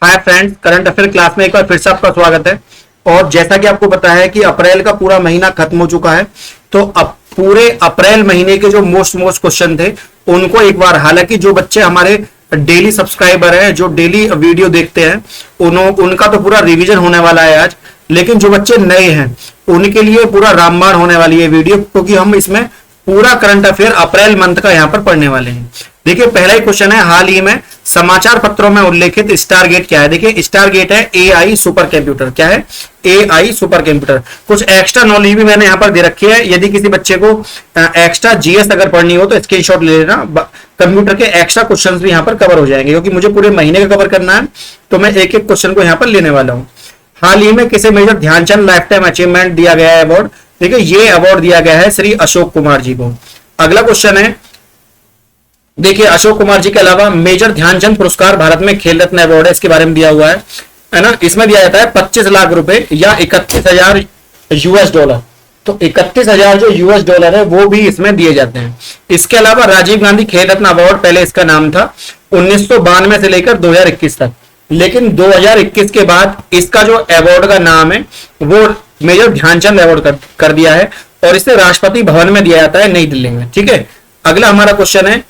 Hi friends, current affair class में एक बार फिर से आपका स्वागत है। और जैसा कि आपको पता है कि अप्रैल का पूरा महीना खत्म हो चुका है, तो अब पूरे अप्रैल महीने के जो मोस्ट क्वेश्चन थे उनको एक बार, हालांकि जो बच्चे हमारे डेली सब्सक्राइबर हैं, जो डेली वीडियो देखते हैं, उनका तो पूरा रिवीजन होने वाला है आज। लेकिन जो बच्चे नए हैं उनके लिए पूरा रामबाण होने वाली है वीडियो, क्योंकि हम इसमें पूरा करंट अफेयर अप्रैल मंथ का यहां पर पढ़ने वाले हैं। देखिए, पहला ही क्वेश्चन है, हाल ही में समाचार पत्रों में उल्लेखित स्टारगेट क्या है। देखिए, स्टारगेट है एआई सुपर कंप्यूटर। क्या है? AI super computer. कुछ एक्स्ट्रा नॉलेज भी मैंने यहां पर दे रखी है, यदि किसी बच्चे को एक्स्ट्रा जीएस अगर पढ़नी हो तो स्क्रीनशॉट ले लेना। कंप्यूटर के एक्स्ट्रा क्वेश्चन भी यहां पर कवर हो जाएंगे, क्योंकि मुझे पूरे महीने का कवर करना है, तो मैं एक एक क्वेश्चन को यहां पर लेने वाला हूं। हाल ही में किसे major Dhyan Chand lifetime achievement दिया गया है अवार्ड? देखिए, ये अवार्ड दिया गया है श्री अशोक कुमार जी को। अगला क्वेश्चन है, देखिए, अशोक कुमार जी के अलावा मेजर ध्यानचंद पुरस्कार भारत में खेल रत्न अवार्ड है, इसके बारे में दिया हुआ है ना। इसमें दिया जाता है 25 लाख रुपए या 31,000 यूएस डॉलर। तो 31,000 जो यूएस डॉलर है वो भी इसमें दिए जाते हैं। इसके अलावा राजीव गांधी खेल रत्न अवार्ड, पहले इसका नाम था 1992 से लेकर 2021 तक, लेकिन 2021 के बाद इसका जो अवार्ड का नाम है वो मेजर ध्यानचंद अवार्ड कर दिया है, और इसे राष्ट्रपति भवन में दिया जाता है नई दिल्ली में। ठीक है। अगला हमारा क्वेश्चन है,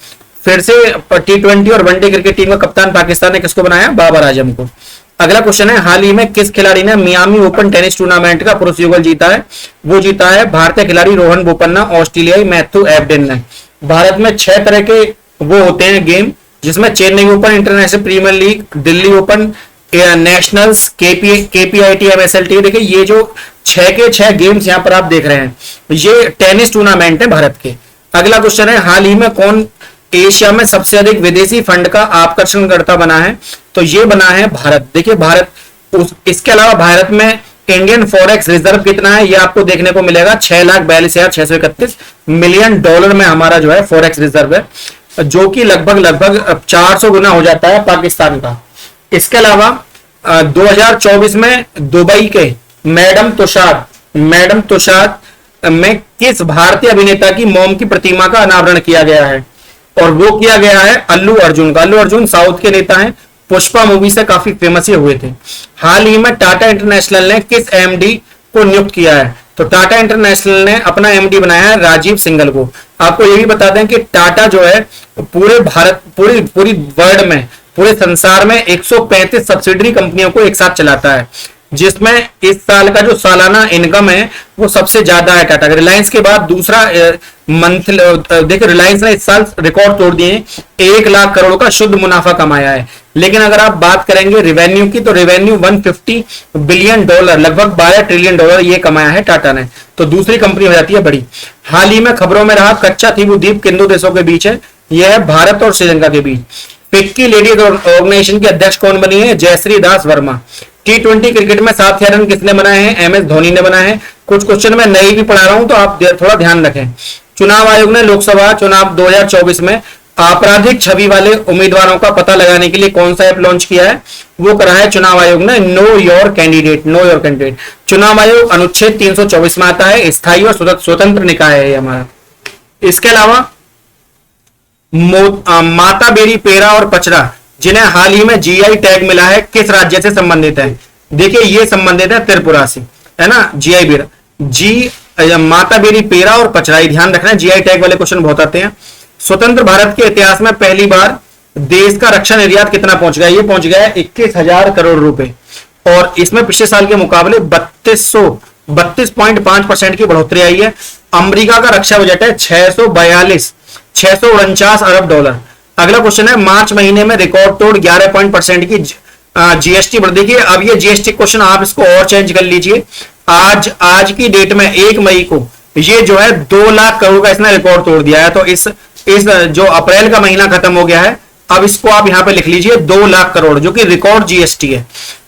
फिर से T20 और वनडे क्रिकेट टीम का कप्तान पाकिस्तान ने किसको बनाया? बाबर आजम को। अगला क्वेश्चन है, हाल ही में किस खिलाड़ी ने मियामी ओपन टेनिस टूर्नामेंट का पुरुष युगल जीता है? वो जीता है भारतीय खिलाड़ी रोहन बोपन्ना, ऑस्ट्रेलियाई मैथ्यू एबडेन ने। भारत में 6 तरह के वो होते हैं गेम, जिसमें Chennai open, international premier league, Delhi open, nationals, KPIT, MSLT. देखिए, ये जो 6 के 6 गेम्स यहां पर आप देख रहे हैं, ये टेनिस टूर्नामेंट है भारत के। अगला क्वेश्चन है, हाल ही में कौन एशिया में सबसे अधिक विदेशी फंड का आकर्षणकर्ता बना है? तो ये बना है भारत। देखिए, इसके अलावा भारत में इंडियन फॉरेक्स रिजर्व कितना है? ये आपको देखने को मिलेगा 6,42,631 मिलियन डॉलर में हमारा जो है फॉरेक्स रिजर्व है, जो कि लगभग 400 गुना हो जाता है पाकिस्तान का। इसके अलावा 2024 में दुबई के मैडम तुषार में किस भारतीय अभिनेता की मोम की प्रतिमा का अनावरण किया गया है? और वो किया गया है अल्लू अर्जुन का। अल्लू अर्जुन साउथ के नेता हैं, पुष्पा मूवी से काफी फेमस हुए थे। हाल ही में टाटा इंटरनेशनल ने किस एमडी को नियुक्त किया है? तो टाटा इंटरनेशनल ने अपना एमडी बनाया है राजीव सिंघल को। आपको ये भी बता दें कि टाटा जो है पूरे भारत, पूरी वर्ल्ड में, पूरे संसार में 135 सब्सिडरी कंपनियों को एक साथ चलाता है, जिसमें इस साल का जो सालाना इनकम है वो सबसे ज्यादा है टाटा। रिलायंस के बाद दूसरा मंथ, देखिए, रिलायंस ने इस साल रिकॉर्ड तोड़ दिए, 1 लाख करोड़ का शुद्ध मुनाफा कमाया है। लेकिन अगर आप बात करेंगे रेवेन्यू की, तो रेवेन्यू 150 बिलियन डॉलर, लगभग 12 ट्रिलियन डॉलर ये कमाया है टाटा ने। तो दूसरी कंपनी हो जाती है बड़ी। हाल ही में खबरों में रहा कच्चा थीवू द्वीप किन दो देशों के बीच है? यह है भारत और श्रीलंका के बीच। फिक्की लेडीज ऑर्गेनाइजेशन के अध्यक्ष कौन बनी है? जयश्री दास वर्मा। T20 क्रिकेट में 7,000 रन किसने बनाए हैं? MS धोनी ने बनाए हैं। कुछ क्वेश्चन मैं नई भी पढ़ा रहा हूं, तो आप थोड़ा ध्यान रखें। चुनाव आयोग ने लोकसभा चुनाव 2024 में आपराधिक छवि वाले उम्मीदवारों का पता लगाने के लिए कौन सा ऐप लॉन्च किया है? वो करा है चुनाव आयोग ने नो योर कैंडिडेट। चुनाव आयोग अनुच्छेद 324 में आता है, स्थायी और स्वतंत्र निकाय है हमारा। इसके अलावा माता बेरी पेरा और पचरा, जिन्हें हाल ही में जीआई टैग मिला है, किस राज्य से संबंधित है? देखिए, ये संबंधित है त्रिपुरा से, है ना। जीआई बेरा, माता बेरी पेरा और पचरा, ध्यान रखना, जीआई टैग वाले क्वेश्चन बहुत आते हैं। स्वतंत्र भारत के इतिहास में पहली बार देश का रक्षा निर्यात कितना पहुंच गया? ये पहुंच गया है 21,000 करोड़ रुपए, और इसमें पिछले साल के मुकाबले 32.5% की बढ़ोतरी आई है। अमेरिका का रक्षा बजट है 649 अरब डॉलर। अगला क्वेश्चन है, मार्च महीने में रिकॉर्ड तोड़ 11% की जीएसटी बढ़। देखिए, अब ये जीएसटी क्वेश्चन आप इसको और चेंज कर लीजिए। आज की डेट में 1 मई को ये जो है 2 लाख करोड़ का इसने रिकॉर्ड तोड़ दिया है। तो इस जो अप्रैल का महीना खत्म हो गया है, अब इसको आप यहां पे लिख लीजिए 2 लाख करोड़, जो कि रिकॉर्ड जीएसटी है।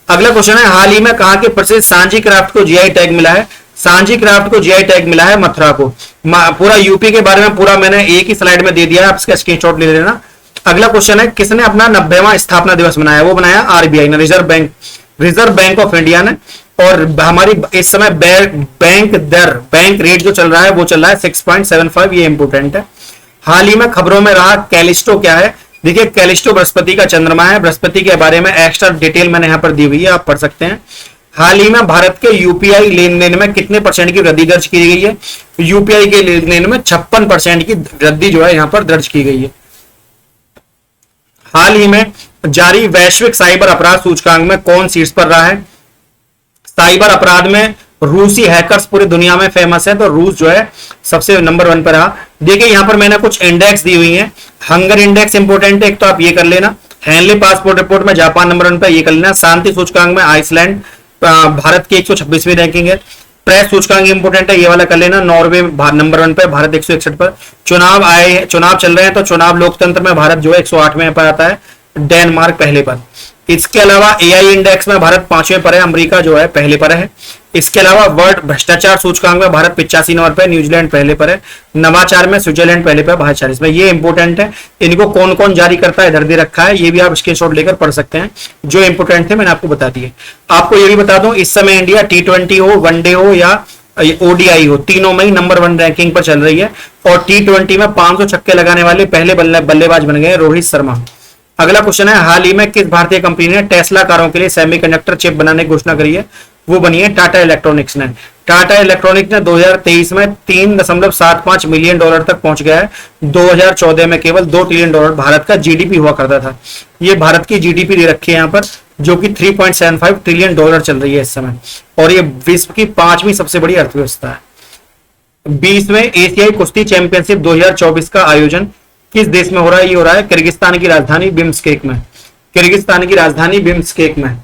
अगला क्वेश्चन है, हाल ही में कहा कि प्रसिद्ध सांची क्राफ्ट को जीआई टैग मिला है? सांची क्राफ्ट को जीआई टैग मिला है मथुरा को। पूरा यूपी के बारे में पूरा मैंने एक ही स्लाइड में दे दिया है, आप इसका स्क्रीनशॉट ले लेना। अगला क्वेश्चन है, किसने अपना 90वां स्थापना दिवस मनाया? वो बनाया आरबीआई ने, रिजर्व बैंक ऑफ इंडिया ने। और हमारी इस समय बैंक रेट जो चल रहा है वो चल रहा है 6.75, ये इंपोर्टेंट है। हाल ही में खबरों में रहा कैलिस्टो क्या है? देखिए कैलिस्टो बृहस्पति का चंद्रमा है, बृहस्पति के बारे में एक्स्ट्रा डिटेल मैंने यहाँ पर दी हुई है, आप पढ़ सकते हैं। हाल ही में भारत के यूपीआई लेन देन में कितने % की वृद्धि दर्ज की गई है? यूपीआई के लेन देन में 56% की वृद्धि जो है यहाँ पर दर्ज की गई है। हाल ही में जारी वैश्विक साइबर अपराध सूचकांक में कौन शीर्ष पर रहा है? साइबर अपराध में रूसी हैकर्स पूरी दुनिया में फेमस है, तो रूस जो है सबसे नंबर 1 पर रहा। देखिए यहाँ पर मैंने कुछ इंडेक्स दी हुई है। हंगर इंडेक्स इंपोर्टेंट है, एक तो आप ये कर लेना। हेनली पासपोर्ट रिपोर्ट में जापान नंबर 1 पर, ये कर लेना। शांति सूचकांक में आइसलैंड भारत की 126वीं रैंकिंग है। प्रेस सूचकांक इंपोर्टेंट है, ये वाला कर लेना। नॉर्वे नंबर 1 पर, भारत 161 पर। चुनाव चल रहे हैं, तो चुनाव लोकतंत्र में भारत जो है 108वें पर आता है, डेनमार्क पहले पर। इसके अलावा एआई इंडेक्स में भारत 5वें पर है, अमेरिका जो है पहले पर है। इसके अलावा वर्ल्ड भ्रष्टाचार सूचकांक में भारत 85 नंबर पर, न्यूजीलैंड पहले पर है। नवाचार में स्विट्जरलैंड पहले पर, भारत 40 में। ये इंपोर्टेंट है, इनको कौन कौन जारी करता है इधर दे रखा है, ये भी आप स्क्रीनशॉट लेकर पढ़ सकते हैं। जो इंपोर्टेंट थे मैंने आपको बता दिए। आपको ये भी बता दूं, इस समय इंडिया T20 हो, वनडे हो या ओडीआई हो, तीनों में ही नंबर 1 रैंकिंग पर चल रही है। और T20 में 500 छक्के लगाने वाले पहले बल्लेबाज बन गए रोहित शर्मा। अगला क्वेश्चन है, हाल ही में किस भारतीय कंपनी ने टेस्ला कारों के लिए सेमीकंडक्टर चिप बनाने की घोषणा करी है? वो बनी है टाटा इलेक्ट्रॉनिक्स ने। टाटा इलेक्ट्रॉनिक्स ने 2023 में $3.75 मिलियन तक पहुंच गया है। 2014 में केवल $2 ट्रिलियन भारत का जीडीपी हुआ करता था। ये भारत की जीडीपी दे रखी है यहाँ पर, जो कि $3.75 ट्रिलियन चल रही है इस समय, और ये विश्व की 5वीं सबसे बड़ी अर्थव्यवस्था है। 20वें एशियाई कुश्ती चैंपियनशिप 2024 का आयोजन किस देश में हो रहा है? ये हो रहा है किर्गिस्तान की राजधानी बिम्स्केक में। किर्गिस्तान की राजधानी बिम्स्केक में।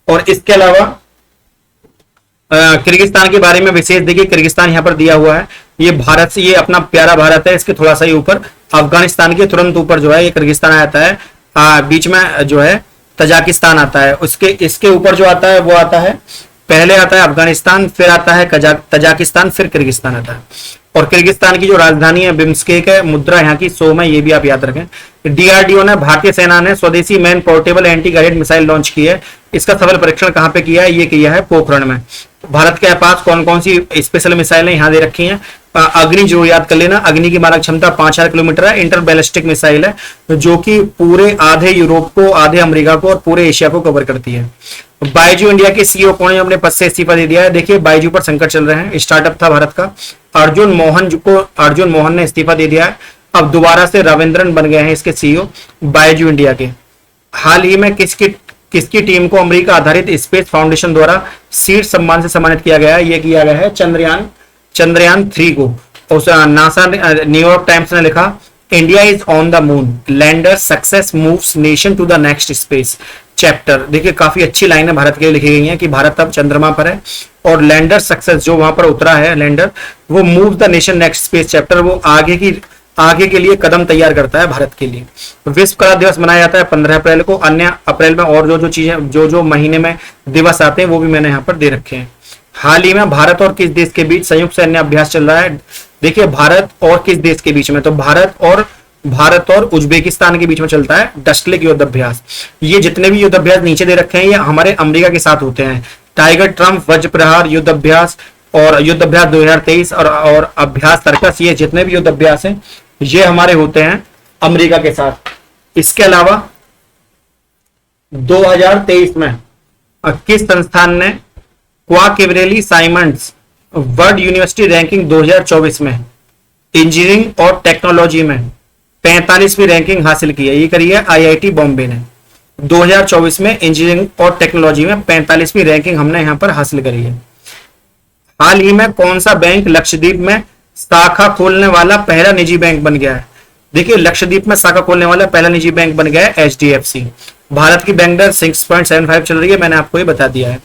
और इसके अलावा किर्गिस्तान के बारे में विशेष देखिए, किर्गिस्तान यहाँ पर दिया हुआ है। ये भारत से, ये अपना प्यारा भारत है, इसके थोड़ा सा ही ऊपर अफगानिस्तान के तुरंत ऊपर जो है ये किर्गिस्तान आता है। बीच में जो है तजाकिस्तान आता है। इसके ऊपर जो आता है वो आता है, पहले आता है अफगानिस्तान, फिर आता है तजाकिस्तान, फिर किर्गिस्तान आता है। और किर्गिस्तान की जो राजधानी है बिम्स्केक है। मुद्रा यहाँ की 100 में, ये भी आप याद रखें। डीआरडीओ ने, भारतीय सेना ने स्वदेशी man portable anti guided missile launch की है। इसका सफल परीक्षण कहाँ पे किया है? ये किया है पोखरण में। भारत के पास कौन कौन सी स्पेशल मिसाइलें यहाँ दे रखी हैं? अग्नि जो याद कर लेना, अग्नि की मारक क्षमता 5000 किलोमीटर है। इंटर बैलिस्टिक मिसाइल है, जो कि पूरे आधे यूरोप को, आधे अमेरिका को और पूरे एशिया को कवर करती है। बायजू इंडिया के सीईओ कौन है? अपने पद से इस्तीफा दे दिया है। देखिए बायजू पर संकट चल रहे हैं, स्टार्टअप था भारत का। अर्जुन मोहन ने इस्तीफा दे दिया है। अब दोबारा से रविंद्रन बन गए हैं इसके सीईओ बायजू इंडिया के। हाल ही में किसकी टीम को अमेरिका आधारित स्पेस फाउंडेशन द्वारा सीड सम्मान से सम्मानित किया गया है? ये किया गया है चंद्रयान 3 को। उस नासा, न्यूयॉर्क टाइम्स ने लिखा, India is on the moon, lander success moves nation to the next space chapter. देखिए काफी अच्छी लाइन है भारत के लिए लिखी गई है कि भारत अब चंद्रमा पर है, और लैंडर सक्सेस जो वहां पर उतरा है लैंडर, वो move the nation next space chapter, वो आगे के लिए कदम तैयार करता है भारत के लिए। विश्व कला दिवस मनाया जाता है 15 अप्रैल को। अन्य अप्रैल में और जो चीजें, जो महीने में दिवस आते हैं वो भी मैंने यहाँ पर दे रखे हैं। हाल ही में भारत और किस देश के बीच संयुक्त सैन्य अभ्यास चल रहा है? देखिए भारत और किस देश के बीच में, तो भारत और उज्बेकिस्तान के बीच में चलता है डस्टलेक युद्ध अभ्यास। ये जितने भी युद्ध अभ्यास नीचे दे रखे हैं, ये हमारे अमेरिका के साथ होते हैं। टाइगर ट्रंप वज्र प्रहार युद्ध अभ्यास और युद्ध अभ्यास 2023 और अभ्यास सर्कस, ये जितने भी युद्ध अभ्यास हैं ये हमारे होते हैं अमेरिका के साथ। इसके अलावा 2023 में किस संस्थान ने क्वाकेवरेली साइमंड्स वर्ल्ड यूनिवर्सिटी रैंकिंग 2024 में इंजीनियरिंग और टेक्नोलॉजी में 45वीं रैंकिंग हासिल की है? ये करी है आईआईटी बॉम्बे ने। 2024 में इंजीनियरिंग और टेक्नोलॉजी में 45वीं रैंकिंग हमने यहां पर हासिल करी है। हाल ही में कौन सा बैंक लक्षद्वीप में शाखा खोलने वाला पहला निजी बैंक बन गया है? देखिए लक्षद्वीप में शाखा खोलने वाला पहला निजी बैंक बन गया है एचडीएफसी। भारत की बैंक दर 6.75 चल रही है, मैंने आपको ये बता दिया है।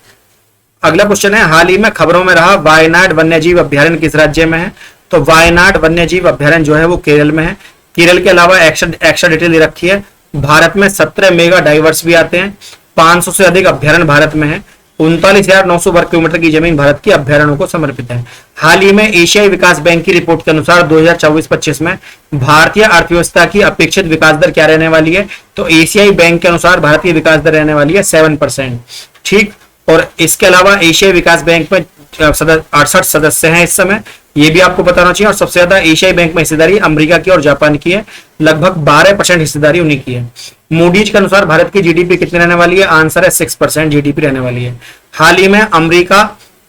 अगला क्वेश्चन है, हाल ही में खबरों में रहा वायनाड वन्यजीव अभ्यारण्य किस राज्य में है? तो वायनाड वन्यजीव अभ्यारण्य जो है वो केरल में है। केरल के अलावा एक्स्ट्रा डिटेल दे रखी है, भारत में 17 मेगा डाइवर्स भी आते हैं। 500 से अधिक अभ्यारण्य भारत में है। 39,900 वर्ग किलोमीटर की जमीन भारत की अभ्यारण्यों को समर्पित है। हाल ही में एशियाई विकास बैंक की रिपोर्ट के अनुसार 2024-25 में भारतीय अर्थव्यवस्था की अपेक्षित विकास दर क्या रहने वाली है? तो एशियाई बैंक के अनुसार भारत की विकास दर रहने वाली है 7%। ठीक, और इसके अलावा एशियाई विकास बैंक में 68 सदस्य हैं इस समय। ये भी आपको बताना चाहिए। और सबसे ज्यादा एशियाई बैंक में हिस्सेदारी अमेरिका की और जापान की है, लगभग 12% हिस्सेदारी उन्हीं की है। मूडीज के अनुसार भारत की जीडीपी कितनी रहने वाली है? आंसर है 6% जीडीपी रहने वाली है। हाल ही में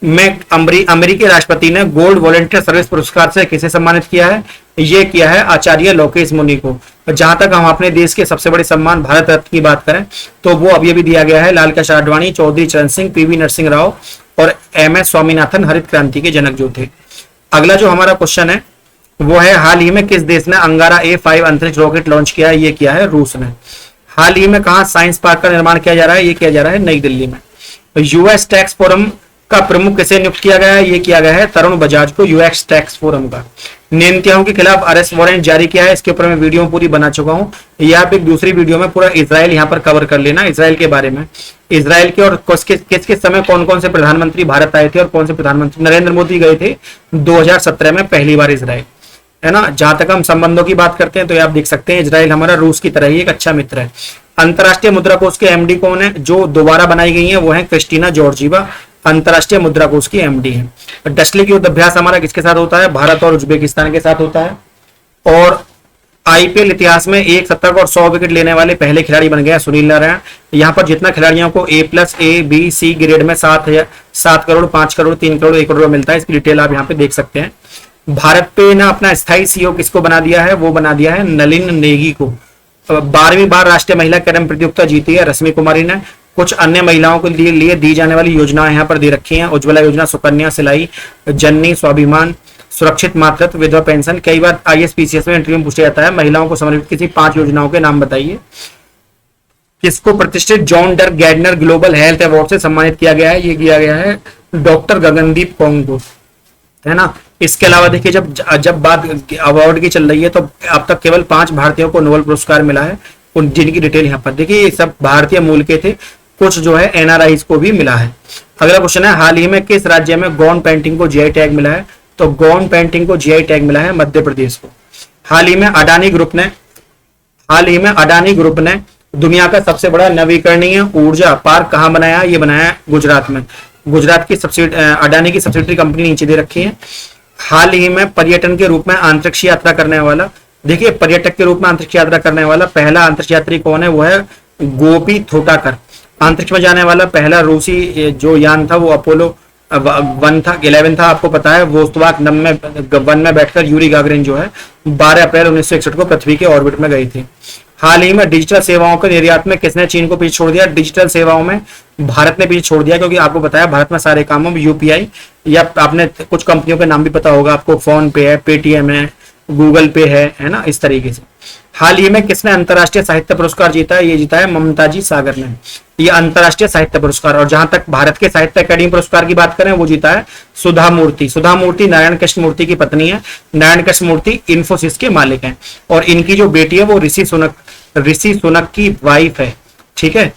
अमेरिकी राष्ट्रपति ने गोल्ड वॉलंटियर सर्विस पुरस्कार से किसे सम्मानित किया है? ये किया है आचार्य लोकेश मुनि को। जहां तक हम अपने देश के सबसे बड़े सम्मान भारत रत्न की बात करें तो वो अभी अभी दिया गया है लाल कृष्ण आडवाणी, चौधरी चरण सिंह, पीवी नरसिंह राव और एम.एस. स्वामीनाथन, हरित क्रांति के जनक जो थे। अगला जो हमारा क्वेश्चन है वो है, हाल ही में किस देश ने अंगारा A5 अंतरिक्ष रॉकेट लॉन्च किया है? ये किया है रूस ने। हाल ही में कहा साइंस पार्क का निर्माण किया जा रहा है? ये किया जा रहा है नई दिल्ली में। यूएस टैक्स फोरम का प्रमुख किसे नियुक्त किया गया है? ये किया गया है तरुण बजाज को, यूएस टैक्स फोरम का। नेतन्याहू के खिलाफ अरेस्ट वारंट जारी किया है, इसके ऊपर मैं वीडियो पूरी बना चुका हूं। ये आप एक दूसरी वीडियो में पूरा इजराइल यहां पर कवर कर लेना, इजराइल के बारे में, इजराइल के और किस किस समय कौन कौन से प्रधानमंत्री भारत आए थे और कौन से प्रधानमंत्री। नरेंद्र मोदी गए थे 2017 में पहली बार इजराइल, है ना। जहां तक हम संबंधों की बात करते हैं तो आप देख सकते हैं इजराइल हमारा रूस की तरह ही एक अच्छा मित्र है। अंतर्राष्ट्रीय मुद्रा कोष के एमडी कौन है? जो दोबारा बनाई गई है वो है क्रिस्टीना जॉर्जीवा, अंतर्राष्ट्रीय मुद्रा कोष की एमडी है। डस्टलिक युद्ध अभ्यास हमारा किसके साथ होता है? भारत और उज्बेकिस्तान के साथ होता है। और आईपीएल इतिहास में एक शतक और 100 विकेट लेने वाले पहले खिलाड़ी बन गए सुनील नारायण। यहाँ पर जितना खिलाड़ियों को A+, A, B, C grade में 7 करोड़, 5 करोड़, 3 करोड़, 1 करोड़ मिलता है, इसकी डिटेल आप यहाँ पे देख सकते हैं। भारत पे ना अपना स्थायी सीईओ किसको बना दिया है? वो बना दिया है नलिन नेगी को। 12वीं बार राष्ट्रीय महिला कैडम प्रतियोगिता जीती है रश्मि कुमारी ने। कुछ अन्य महिलाओं के लिए दी जाने वाली योजनाएं यहाँ पर दे रखी हैं, उज्ज्वला योजना, सुकन्या, सिलाई, जननी, स्वाभिमान, सुरक्षित मातृत्व, विधवा पेंशन। कई बार ISPCS में इंटरव्यू में पूछा जाता है महिलाओं को समर्पित किसी 5 योजनाओं के नाम बताइए। किसको प्रतिष्ठित जॉन डर गैडनर ग्लोबल हेल्थ अवार्ड से सम्मानित किया गया है? ये किया गया है डॉक्टर गगनदीप कौंग को, है ना। इसके अलावा देखिए जब बात अवार्ड की चल रही है तो अब तक केवल 5 भारतीयों को नोबेल पुरस्कार मिला है, जिनकी डिटेल यहाँ पर देखिए। ये सब भारतीय मूल के थे, कुछ जो है NRIs को भी मिला है। अगला क्वेश्चन है, हाल ही में किस राज्य में गौन पेंटिंग को GI टैग मिला है? तो गौन पेंटिंग को GI टैग मिला है मध्य प्रदेश को। हाल ही में अडानी ग्रुप ने दुनिया का सबसे बड़ा नवीकरणीय ऊर्जा पार्क कहाँ बनाया? ये बनाया है गुजरात में। गुजरात की अडानी की सब्सिडरी कंपनी नीचे दे रखी है। हाल ही में पर्यटन के रूप में अंतरिक्ष यात्रा करने वाला, देखिए पर्यटक के रूप में अंतरिक्ष यात्रा करने वाला पहला अंतरिक्ष यात्री कौन है? वो है गोपी थोटाकर। अंतरिक्ष में जाने वाला पहला रूसी जो यान था वो अपोलो 11 था, आपको पता है। वोस्तवाक 1 में बैठकर यूरी गागरिन जो है 12 अप्रैल 1961 को पृथ्वी के ऑर्बिट में गई थी। हाल ही में डिजिटल सेवाओं के निर्यात में किसने चीन को पीछे छोड़ दिया? डिजिटल सेवाओं में भारत ने पीछे छोड़ दिया, क्योंकि आपको बताया भारत में सारे कामों में UPI, या आपने कुछ कंपनियों के नाम भी पता होगा आपको, फोन पे है, पेटीएम है, गूगल पे है ना, इस तरीके से। हाल ही में किसने अंतर्राष्ट्रीय साहित्य पुरस्कार जीता है? ये जीता है ममताजी सागर ने, ये अंतर्राष्ट्रीय साहित्य पुरस्कार। और जहां तक भारत के साहित्य अकादमी पुरस्कार की बात करें वो जीता है सुधा मूर्ति। सुधा मूर्ति नारायण कृष्ण मूर्ति की पत्नी है। नारायण कृष्ण मूर्ति इन्फोसिस के मालिक हैं, और इनकी जो बेटी है वो ऋषि सुनक की वाइफ है, ठीक है।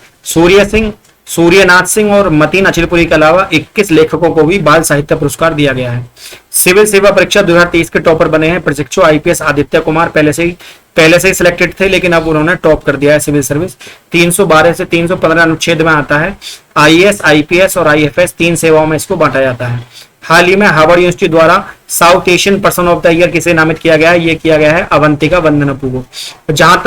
सूर्यनाथ सिंह और मतीन अचिलपुरी के अलावा 21 लेखकों को भी बाल साहित्य पुरस्कार दिया गया है। सिविल सेवा परीक्षा 2023 के टॉपर बने हैं प्रशिक्षु IPS आदित्य कुमार। पहले से ही सिलेक्टेड थे, लेकिन अब उन्होंने टॉप कर दिया है सिविल सर्विस। 312 से 315 अनुच्छेद में आता है। IAS, IPS और IFS 3 सेवाओं में इसको बांटा जाता है। हाल ही में हार्वर्ड यूनिवर्सिटी द्वारा south Asian person of the year किसे नामित किया गया है? ये किया गया है अवंतिका वंदनपु को। जहां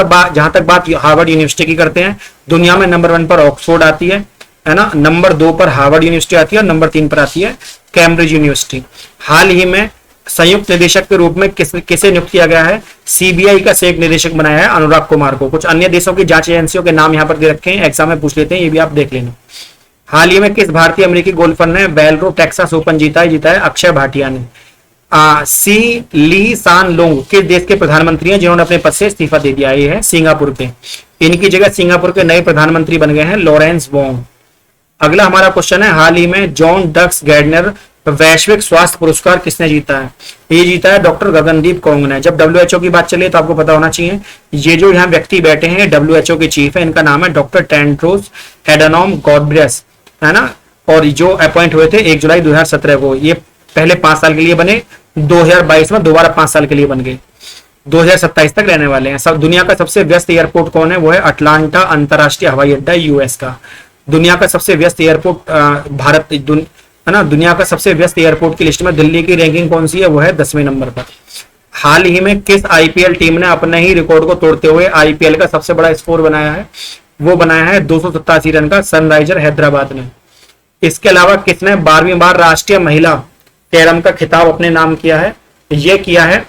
तक बात हार्वर्ड यूनिवर्सिटी की करते हैं, दुनिया में नंबर 1 पर ऑक्सफोर्ड आती है ना, नंबर 2 पर हार्वर्ड यूनिवर्सिटी आती है और नंबर 3 पर आती है कैम्ब्रिज यूनिवर्सिटी। हाल ही में संयुक्त निदेशक के रूप में किसे नियुक्त किया गया है? CBI का संयुक्त निदेशक बनाया है अनुराग कुमार को। कुछ अन्य देशों की जांच एजेंसियों के नाम यहाँ पर दे रखे हैं, एग्जाम में पूछ लेते हैं, ये भी आप देख लेना। हाल ही में किस भारतीय अमेरिकी गोल्फर ने बेलरो टेक्सास ओपन जीता है अक्षय भाटिया ने। सी ली सान लोंग किस देश के प्रधानमंत्री हैं जिन्होंने अपने पद से इस्तीफा दे दिया? ये है सिंगापुर के। इनकी जगह सिंगापुर के नए प्रधानमंत्री बन गए हैं लॉरेंस वोंग। अगला हमारा क्वेश्चन है, हाल ही में जॉन डक्स गैडनर वैश्विक स्वास्थ्य पुरस्कार किसने जीता है? ये जीता है डॉक्टर गगनदीप कौंग ने। जब WHO की बात चले तो आपको पता होना चाहिए, ये जो यहाँ व्यक्ति बैठे हैं WHO के चीफ है, इनका नाम है डॉक्टर टेड्रोस एडानोम गैब्रियस, है ना। और जो अपॉइंट हुए थे 1 जुलाई 2017 को। ये पहले 5 साल के लिए बने, 2022 में दोबारा 5 साल के लिए बन गए, 2027 तक रहने वाले हैं। सब दुनिया का सबसे व्यस्त एयरपोर्ट कौन है? वो है अटलांटा अंतरराष्ट्रीय हवाई अड्डा US का। दुनिया का सबसे व्यस्त एयरपोर्ट है ना। दुनिया का सबसे व्यस्त एयरपोर्ट की लिस्ट में दिल्ली की रैंकिंग कौन सी है, वो है 10वें नंबर पर। हाल ही में किस आईपीएल टीम ने अपने ही रिकॉर्ड को तोड़ते हुए आईपीएल का सबसे बड़ा स्कोर बनाया है, वो बनाया है 287 रन का, सनराइजर हैदराबाद ने। इसके अलावा किसने 12वीं बार राष्ट्रीय महिला कैरम का खिताब अपने नाम किया है, ये किया है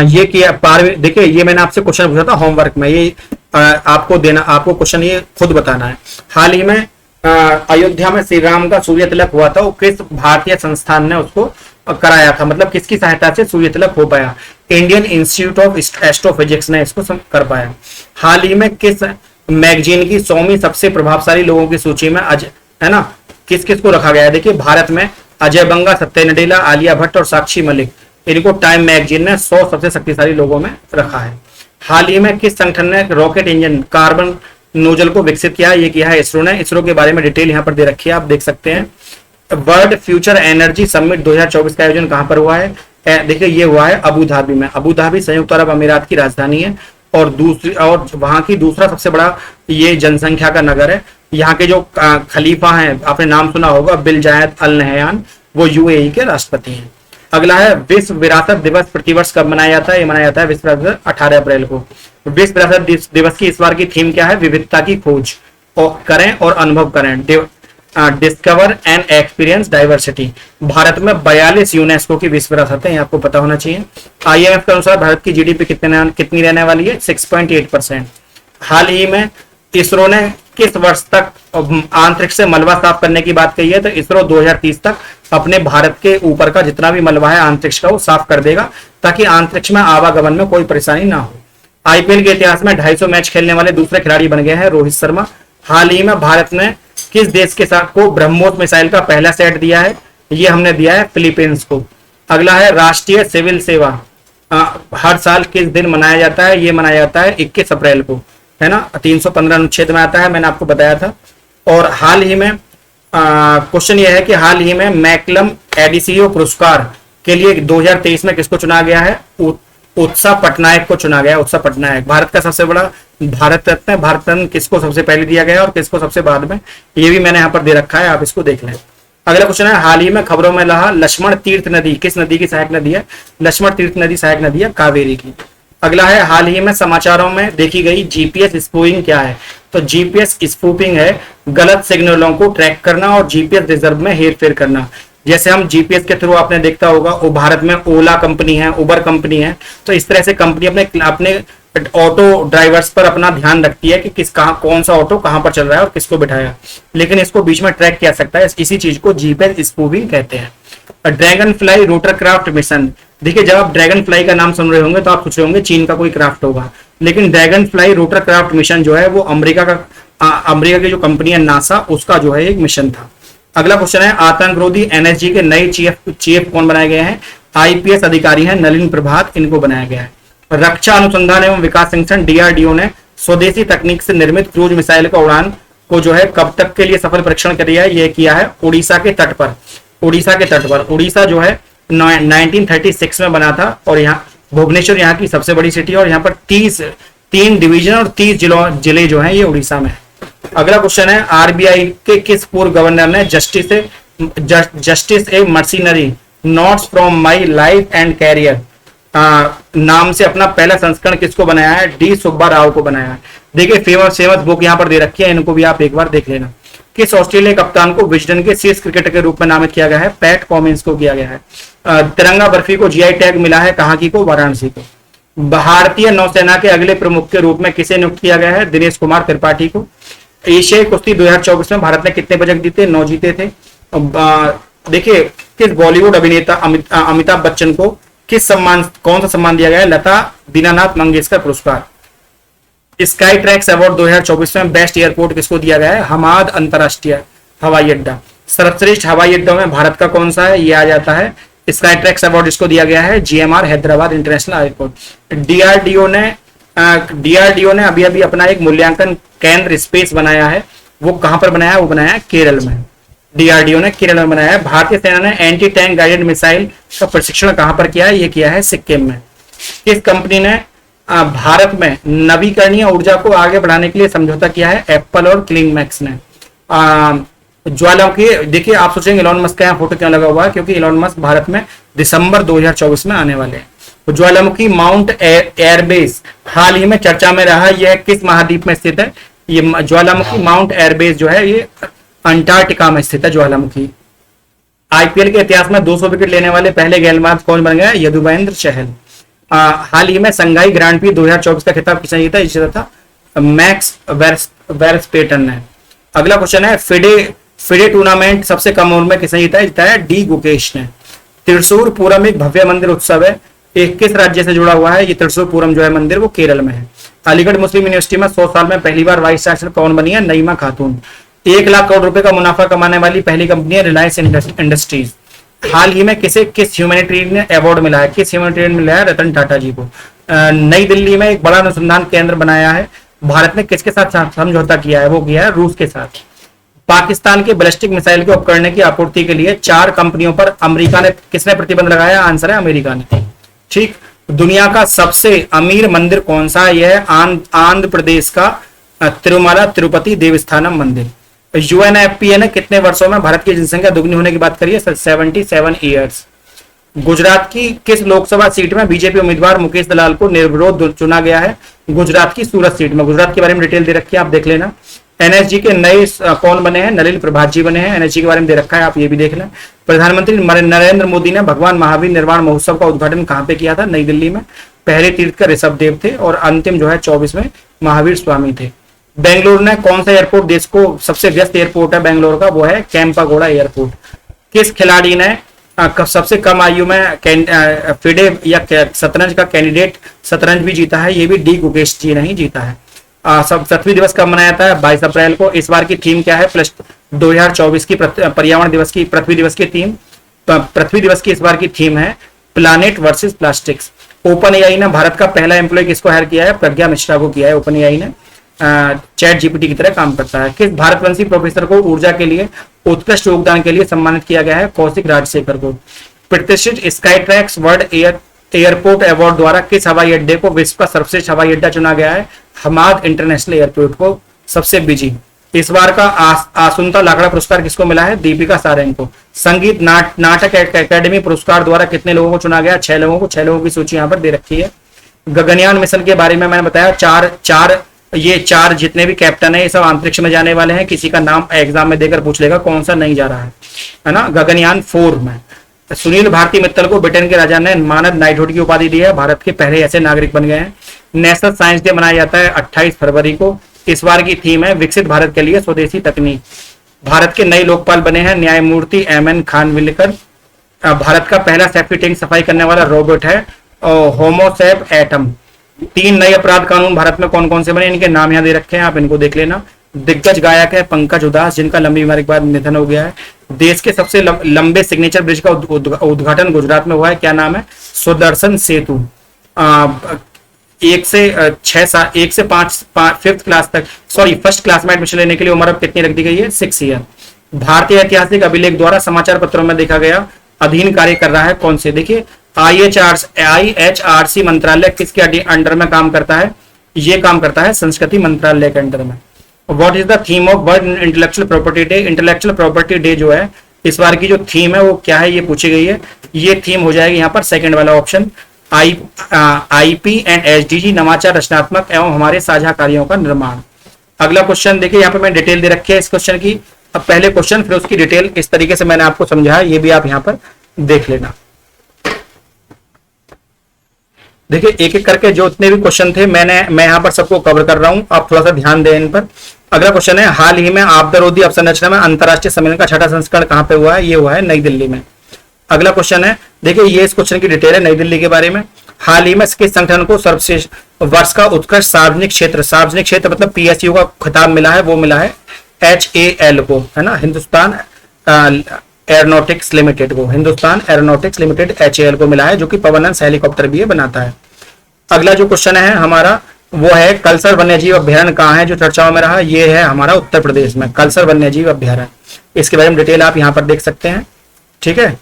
ये किया 12वीं। देखिए ये मैंने आपसे क्वेश्चन पूछा था होमवर्क में, ये आपको देना, आपको क्वेश्चन ये खुद बताना है। हाल ही में अयोध्या में श्री राम का सूर्य तिलक हुआ था, वो किस भारतीय संस्थान ने उसको कराया था, मतलब किसकी सहायता से सूर्य तिलक हो पाया, इंडियन इंस्टीट्यूट ऑफ एस्ट्रोफिजिक्स ने इसको कर पाया। हाल ही में किस मैगजीन की 100वीं सबसे प्रभावशाली लोगों की सूची में है ना, किस किस को रखा गया है। देखिए भारत में अजय बंगा, सत्य नडेला, आलिया भट्ट और साक्षी मलिक, इनको टाइम मैगजीन ने 100 सबसे शक्तिशाली लोगों में रखा है। हाल ही में किस संगठन ने रॉकेट इंजन कार्बन नोजल को विकसित किया, ये किया है इसरो ने। इसरो के बारे में डिटेल यहाँ पर दे रखी है, आप देख सकते हैं। वर्ल्ड फ्यूचर एनर्जी समिट 2024 का आयोजन कहां पर हुआ है, देखिए ये हुआ है अबू धाबी में। अबू धाबी संयुक्त अरब अमीरात की राजधानी है और वहां की दूसरा सबसे बड़ा ये जनसंख्या का नगर है। यहाँ के जो खलीफा हैं, आपने नाम सुना होगा, बिल जायद अल नहयान, वो यूएई के राष्ट्रपति हैं। अगला है विश्व विरासत दिवस प्रतिवर्ष कब मनाया जाता है, ये मनाया जाता है विश्व विरासत 18 अप्रैल को। विश्व विरासत दिवस की इस बार की थीम क्या है, विविधता की खोज करें और अनुभव करें, discover and experience diversity. Bharat में 42 यूनेस्को की विश्व विरासत है, आपको पता होना चाहिए। आईएमएफ के अनुसार भारत की जीडीपी कितनी रहने वाली है, 6.8%। हाल ही में इसरो ने किस वर्ष तक अंतरिक्ष से मलबा साफ करने की बात कही है, तो इसरो 2030 तक अपने भारत के ऊपर का जितना भी मलबा है अंतरिक्ष का, वो साफ कर देगा, ताकि अंतरिक्ष में आवागमन में कोई परेशानी ना हो। आईपीएल के इतिहास में 250 मैच खेलने वाले दूसरे खिलाड़ी बन गए हैं रोहित शर्मा। हाल ही में भारत ने किस देश के साथ को ब्रह्मोस मिसाइल का पहला सेट दिया है, ये हमने दिया है फिलीपींस को। अगला है राष्ट्रीय सिविल सेवा हर साल किस दिन मनाया जाता है, ये मनाया जाता है 21 अप्रैल को, है ना। 315 अनुच्छेद में आता है, मैंने आपको बताया था। और हाल ही में क्वेश्चन ये है कि हाल ही में मैकलम एडिसियो पुरस्कार के लिए 2023 में किसको चुना गया है, उत्सव पटनायक को चुना गया। उत्सव पटनायक भारत का सबसे बड़ा भारत रत्न है। भारत रत्न किसको सबसे पहले दिया गया और किसको सबसे बाद में, ये भी मैंने यहाँ पर दे रखा है, आप इसको देख लें। अगला क्वेश्चन है हाल ही में खबरों में रहा लक्ष्मण तीर्थ नदी किस नदी की सहायक नदी है, लक्ष्मण तीर्थ नदी सहायक नदी है कावेरी की। अगला है हाल ही में समाचारों में देखी गई जीपीएस स्पूफिंग क्या है, तो जीपीएस स्पूफिंग है गलत सिग्नलों को ट्रैक करना और जीपीएस रिजर्व में हेरफेर करना। जैसे हम जीपीएस के थ्रू आपने देखता होगा, वो भारत में ओला कंपनी है, उबर कंपनी है, तो इस तरह से कंपनी अपने ऑटो ड्राइवर्स पर अपना ध्यान रखती है कि कौन सा ऑटो कहां पर चल रहा है और किसको बिठाया, लेकिन इसको बीच में ट्रैक किया सकता है। इसी चीज को जीपीएस स्पूफिंग कहते हैं। ड्रैगन फ्लाई रोटरक्राफ्ट मिशन, देखिए जब आप ड्रैगन फ्लाई का नाम सुन रहे होंगे तो आप सोच रहे होंगे चीन का कोई क्राफ्ट होगा, लेकिन ड्रैगन फ्लाई रोटरक्राफ्ट मिशन जो है वो अमेरिका की जो कंपनी है नासा, उसका जो है एक मिशन था। अगला क्वेश्चन है आतंकरोधी एनएसजी के नए चीफ कौन बनाए गए हैं, आईपीएस अधिकारी हैं नलिन प्रभात, इनको बनाया गया है। रक्षा अनुसंधान एवं विकास संगठन डीआरडीओ ने स्वदेशी तकनीक से निर्मित क्रूज मिसाइल का उड़ान को जो है कब तक के लिए सफल परीक्षण किया है, ये किया है उड़ीसा के तट पर। उड़ीसा जो है 1936 में बना था और यहाँ भुवनेश्वर यहाँ की सबसे बड़ी सिटी है और यहाँ पर 3 डिवीजन और 30 जिले जो हैं ये उड़ीसा में है। अगला क्वेश्चन है आरबीआई के किस पूर्व गवर्नर ने justice a mercenary notes from my life and career नाम से अपना पहला संस्करण किसको बनाया है, डी सुब्बा राव को बनाया है। देखिए फेमस बुक यहाँ पर दे रखी है, इनको भी आप एक बार देख लेना। किस ऑस्ट्रेलिया कप्तान को विजडन के शीर्ष क्रिकेटर के रूप में नामित किया गया है, पैट कॉमिंस को किया गया है। तिरंगा बर्फी को जीआई टैग मिला है कहाँ की को, वाराणसी को। भारतीय नौसेना के अगले प्रमुख के रूप में किसे नियुक्त किया गया है, दिनेश कुमार त्रिपाठी को। एशियाई कुश्ती 2024 में भारत ने कितने पदक जीते, 9 जीते थे। देखिए किस बॉलीवुड अभिनेता अमिताभ बच्चन को कौन सा सम्मान दिया गया है, लता दीनानाथ मंगेशकर पुरस्कार। स्काई ट्रैक्स अवार्ड 2024 में बेस्ट एयरपोर्ट किसको दिया गया है, हमाद अंतरराष्ट्रीय हवाई अड्डा। सर्वश्रेष्ठ हवाई अड्डा में भारत का कौन सा है, ये आ जाता है स्काई ट्रैक्स अवार्ड, इसको दिया गया है GMR Hyderabad international airport. DRDO ने अभी अपना एक मूल्यांकन केंद्र स्पेस बनाया है, वो कहां पर बनाया है, वो बनाया है केरल में। डीआरडीओ ने केरल में बनाया है। भारतीय सेना ने एंटी टैंक गाइडेड मिसाइल का प्रशिक्षण कहां पर किया है, ये किया है सिक्किम में। किस कंपनी ने भारत में नवीकरणीय ऊर्जा को आगे बढ़ाने के लिए समझौता किया है, एप्पल और क्लीनमैक्स ने। ज्वालामुखी, देखिए आप सोचेंगे इलॉन मस्क का यहाँ फोटो क्यों लगा हुआ है, क्योंकि इलॉन मस्क भारत में दिसंबर 2024 में आने वाले हैं। तो ज्वालामुखी माउंट एयरबेस हाल ही में चर्चा में रहा, यह किस महाद्वीप में स्थित है? ये ज्वालामुखी माउंट एयरबेस जो है ये अंटार्कटिका में स्थित है ज्वालामुखी। आईपीएल के इतिहास में 200 विकेट लेने वाले पहले गेंदबाज कौन बन गए? यदुवेंद्र चहल। हाल ही में संघाई ग्रांड प्री 2024 का खिताब किसने जीता? जीता था मैक्स वेरस्टेपेन ने। अगला क्वेश्चन है फिडे टूर्नामेंट सबसे कम उम्र में किसने जीता है? जीता है डी गुकेश ने। त्रिशूर पूरम एक भव्य मंदिर उत्सव है, एक किस राज्य से जुड़ा हुआ है? ये त्रिशूर पूरम जो है मंदिर वो केरल में है। अलीगढ़ मुस्लिम यूनिवर्सिटी में 100 साल में पहली बार वाइस चांसलर कौन बनी है? नईमा खातून। 1 लाख करोड़ रुपए का मुनाफा कमाने वाली पहली कंपनी है रिलायंस इंडस्ट्रीज। हाल ही में किस ह्यूमैनिटेरियन अवार्ड मिला है? किस ह्यूमैनिटेरियन मिला है? रतन टाटा जी को। नई दिल्ली में एक बड़ा अनुसंधान केंद्र बनाया है। भारत ने किसके साथ समझौता किया है? वो किया है रूस के साथ। पाकिस्तान के बैलिस्टिक मिसाइल के उपकरण की आपूर्ति के लिए 4 कंपनियों पर अमेरिका ने किसने प्रतिबंध लगाया? आंसर है अमेरिका ने। ठीक। दुनिया का सबसे अमीर मंदिर कौन सा? यह आंध्र प्रदेश का तिरुमला तिरुपति देवस्थानम मंदिर। यूएनएफपीए ने कितने वर्षों में भारत की जनसंख्या दुगनी होने की बात करी है? 77 ईयर्स। गुजरात की किस लोकसभा सीट में बीजेपी उम्मीदवार मुकेश दलाल को निर्विरोध चुना गया है? गुजरात की सूरत सीट में। गुजरात के बारे में डिटेल दे रखी है, आप देख लेना। एनएसजी के नए कौन बने हैं? नलिन प्रभात जी बने हैं। एनएसजी के बारे में दे रखा है, आप ये भी देख लें। प्रधानमंत्री नरेंद्र मोदी ने भगवान महावीर निर्वाण महोत्सव का उद्घाटन कहां पे किया था? नई दिल्ली में। पहले तीर्थकर ऋषभ देव थे और अंतिम जो है 24 में महावीर स्वामी थे। बेंगलुरु ने कौन सा एयरपोर्ट, देश को सबसे व्यस्त एयरपोर्ट है बेंगलुरु का, वो है कैंपागोड़ा एयरपोर्ट। किस खिलाड़ी ने सबसे कम आयु में फिडे या शतरंज का कैंडिडेट शतरंज भी जीता है? ये भी डी गुकेश जी ने ही जीता है। सब पृथ्वी दिवस कब मनाया जाता है? 22 अप्रैल को। इस बार की थीम क्या है? 2024 की पर्यावरण दिवस की पृथ्वी दिवस की थीम, पृथ्वी दिवस की इस बार की थीम है planet versus plastics. Open AI ने भारत का पहला एम्प्लॉय किसको हायर किया है? प्रज्ञा मिश्रा को किया है। ओपन एआई ने चैट जीपीटी की तरह काम करता है। किस भारतवंशी प्रोफेसर को ऊर्जा के लिए उत्कृष्ट योगदान के लिए सम्मानित किया गया है? कौशिक राजशेखर को। प्रतिष्ठित sky tracks world airport award द्वारा किस हवाई अड्डे को विश्व का सर्वश्रेष्ठ हवाई अड्डा चुना गया है? हमाद इंटरनेशनल एयरपोर्ट को सबसे बिजी। इस बार का आसुंता लाकड़ा पुरस्कार किसको मिला है? दीपिका सारेंग को। संगीत नाटक एकेडमी पुरस्कार द्वारा कितने लोगों को चुना गया? 6 लोगों को। 6 लोगों की सूची यहाँ पर दे रखी है। गगनयान मिशन के बारे में मैंने बताया, चार जितने भी कैप्टन है ये सब अंतरिक्ष में जाने वाले हैं। किसी का नाम एग्जाम में देकर पूछ लेगा कौन सा नहीं जा रहा है ना। गगनयान 4 में सुनील भारती मित्तल को ब्रिटेन के राजा ने मानद नाइटहुड की उपाधि दी है। भारत के पहले ऐसे नागरिक बन गए हैं। नेशनल साइंस डे मनाया जाता है 28 फरवरी को। इस बार की थीम है विकसित भारत के लिए स्वदेशी तकनीक। भारत के नए लोकपाल बने हैं न्यायमूर्ति एमएन खानविलकर। भारत का पहला सेफ्टी टैंक सफाई करने वाला रोबोट है होमोसेप एटम। 3 नए अपराध कानून भारत में कौन कौन से बने? इनके नाम यहाँ दे रखे हैं, आप इनको देख लेना। दिग्गज गायक है पंकज उधास, जिनका लंबी बीमारी के बाद निधन हो गया है। देश के सबसे लंबे सिग्नेचर ब्रिज का उद्घाटन गुजरात में हुआ है, क्या नाम है? सुदर्शन सेतु। 1 से 5 फिफ्थ क्लास तक फर्स्ट क्लास में एडमिशन लेने के लिए उम्र अब कितनी रख दी गई है? 6 ईयर। भारतीय ऐतिहासिक अभिलेख द्वारा समाचार पत्रों में देखा गया अधीन कार्य कर रहा है कौन से? देखिए IHRC मंत्रालय किसके अंडर में काम करता है? ये काम करता है संस्कृति मंत्रालय के अंडर में। What is the theme of world intellectual property day? Intellectual property day जो है इस बार की जो थीम है वो क्या है, ये पूछी गई है। ये थीम हो जाएगी यहाँ पर सेकंड वाला ऑप्शन, IP एंड SDG, नवाचार, रचनात्मक एवं हमारे साझा कार्यों का निर्माण। अगला क्वेश्चन देखिए, यहाँ पे मैं डिटेल दे रखी है इस क्वेश्चन की। अब पहले क्वेश्चन फिर उसकी डिटेल इस तरीके से मैंने आपको समझाया, ये भी आप यहाँ पर देख लेना। देखिए एक एक करके जो उतने भी क्वेश्चन थे मैं यहाँ पर सबको कवर कर रहा हूं, आप थोड़ा सा ध्यान दें इन पर। अगला क्वेश्चन है, हाल ही में आपदा रोधी अवसंरचना में अंतरराष्ट्रीय सम्मेलन का 6ठा संस्करण कहां पे हुआ है? ये हुआ है नई दिल्ली में। अगला क्वेश्चन है, देखिए ये इस क्वेश्चन की डिटेल है नई दिल्ली के बारे में। हाल ही में किस संगठन को सर्वश्रेष्ठ वर्ष का उत्कृष्ट सार्वजनिक क्षेत्र मतलब PSU का खिताब मिला है? वो मिला है HAL को, है ना, हिंदुस्तान एरोनॉटिक्स लिमिटेड को। हिंदुस्तान एरोनॉटिक्स लिमिटेड HAL को मिला है, जो कि पवनंस हेलीकॉप्टर भी बनाता है। अगला जो क्वेश्चन है हमारा वो है, कलसर वन्यजीव अभ्यारण्य कहाँ है जो चर्चाओं में रहा? ये है हमारा उत्तर प्रदेश में कलसर वन्यजीव अभ्यारण्य। इसके बारे में डिटेल आप यहाँ पर देख सकते हैं, ठीक है।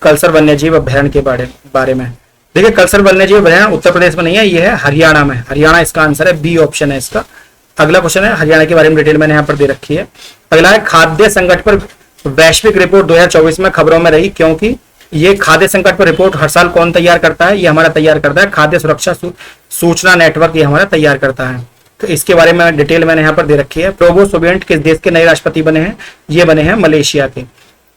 कलसर वन्यजीव अभ्यारण्य के बारे में देखिए, कलसर वन्यजीव अभ्यारण्य उत्तर प्रदेश में नहीं है, ये है हरियाणा में। हरियाणा इसका आंसर है, बी ऑप्शन है इसका, अगला क्वेश्चन है हरियाणा के बारे में, डिटेल मैंने यहाँ पर दे रखी है। अगला है खाद्य संकट पर वैश्विक रिपोर्ट 2024 में खबरों में रही, क्योंकि ये खाद्य संकट पर रिपोर्ट हर साल कौन तैयार करता है? ये हमारा तैयार करता है खाद्य सुरक्षा सूचना नेटवर्क, ये हमारा तैयार करता है। तो इसके बारे में डिटेल मैंने यहाँ पर दे रखी है। प्रोबो सोबियंट किस देश के नए राष्ट्रपति बने हैं? ये बने हैं मलेशिया के।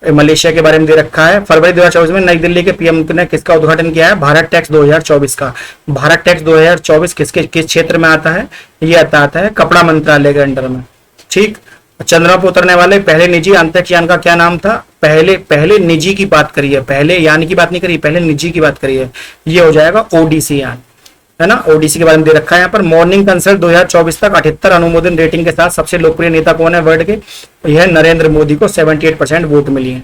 मलेशिया के बारे में दे रखा है। फरवरी 2024 में नई दिल्ली के पीएम ने किसका उद्घाटन किया है? भारत टैक्स 2024 का। भारत टैक्स 2024 किस क्षेत्र में आता है? ये आता है कपड़ा मंत्रालय के अंडर में। ठीक। चंद्रमा पर उतरने वाले पहले निजी अंतरिक्ष यान का क्या नाम था? पहले निजी की बात करी है, पहले यान की बात नहीं करी, पहले निजी की बात करी है। ये हो जाएगा ओडीसी यान, है ना। ओडीसी के बारे में दे रखा है यहाँ पर। मॉर्निंग कंसल्ट 2024 तक 78 अनुमोदन रेटिंग के साथ सबसे लोकप्रिय नेता कौन है वर्ल्ड के? यह नरेंद्र मोदी को 78% वोट मिली है।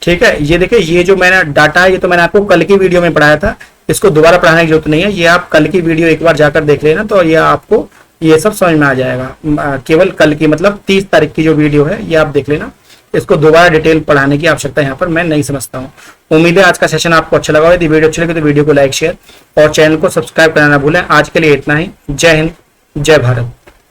ठीक है। ये देखिए, ये जो मैंने डाटा है ये तो मैंने आपको कल की वीडियो में पढ़ाया था, इसको दोबारा पढ़ाने की जरूरत नहीं है। ये आप कल की वीडियो एक बार जाकर देख लेना तो ये आपको ये सब समझ में आ जाएगा। केवल कल की मतलब 30 तारीख की जो वीडियो है ये आप देख लेना, इसको दोबारा डिटेल पढ़ाने की आवश्यकता यहाँ पर मैं नहीं समझता हूँ। उम्मीद है आज का सेशन आपको अच्छा लगा। यदि वीडियो अच्छी लगी तो वीडियो को लाइक शेयर और चैनल को सब्सक्राइब करना ना भूलें। आज के लिए इतना ही। जय हिंद, जय भारत।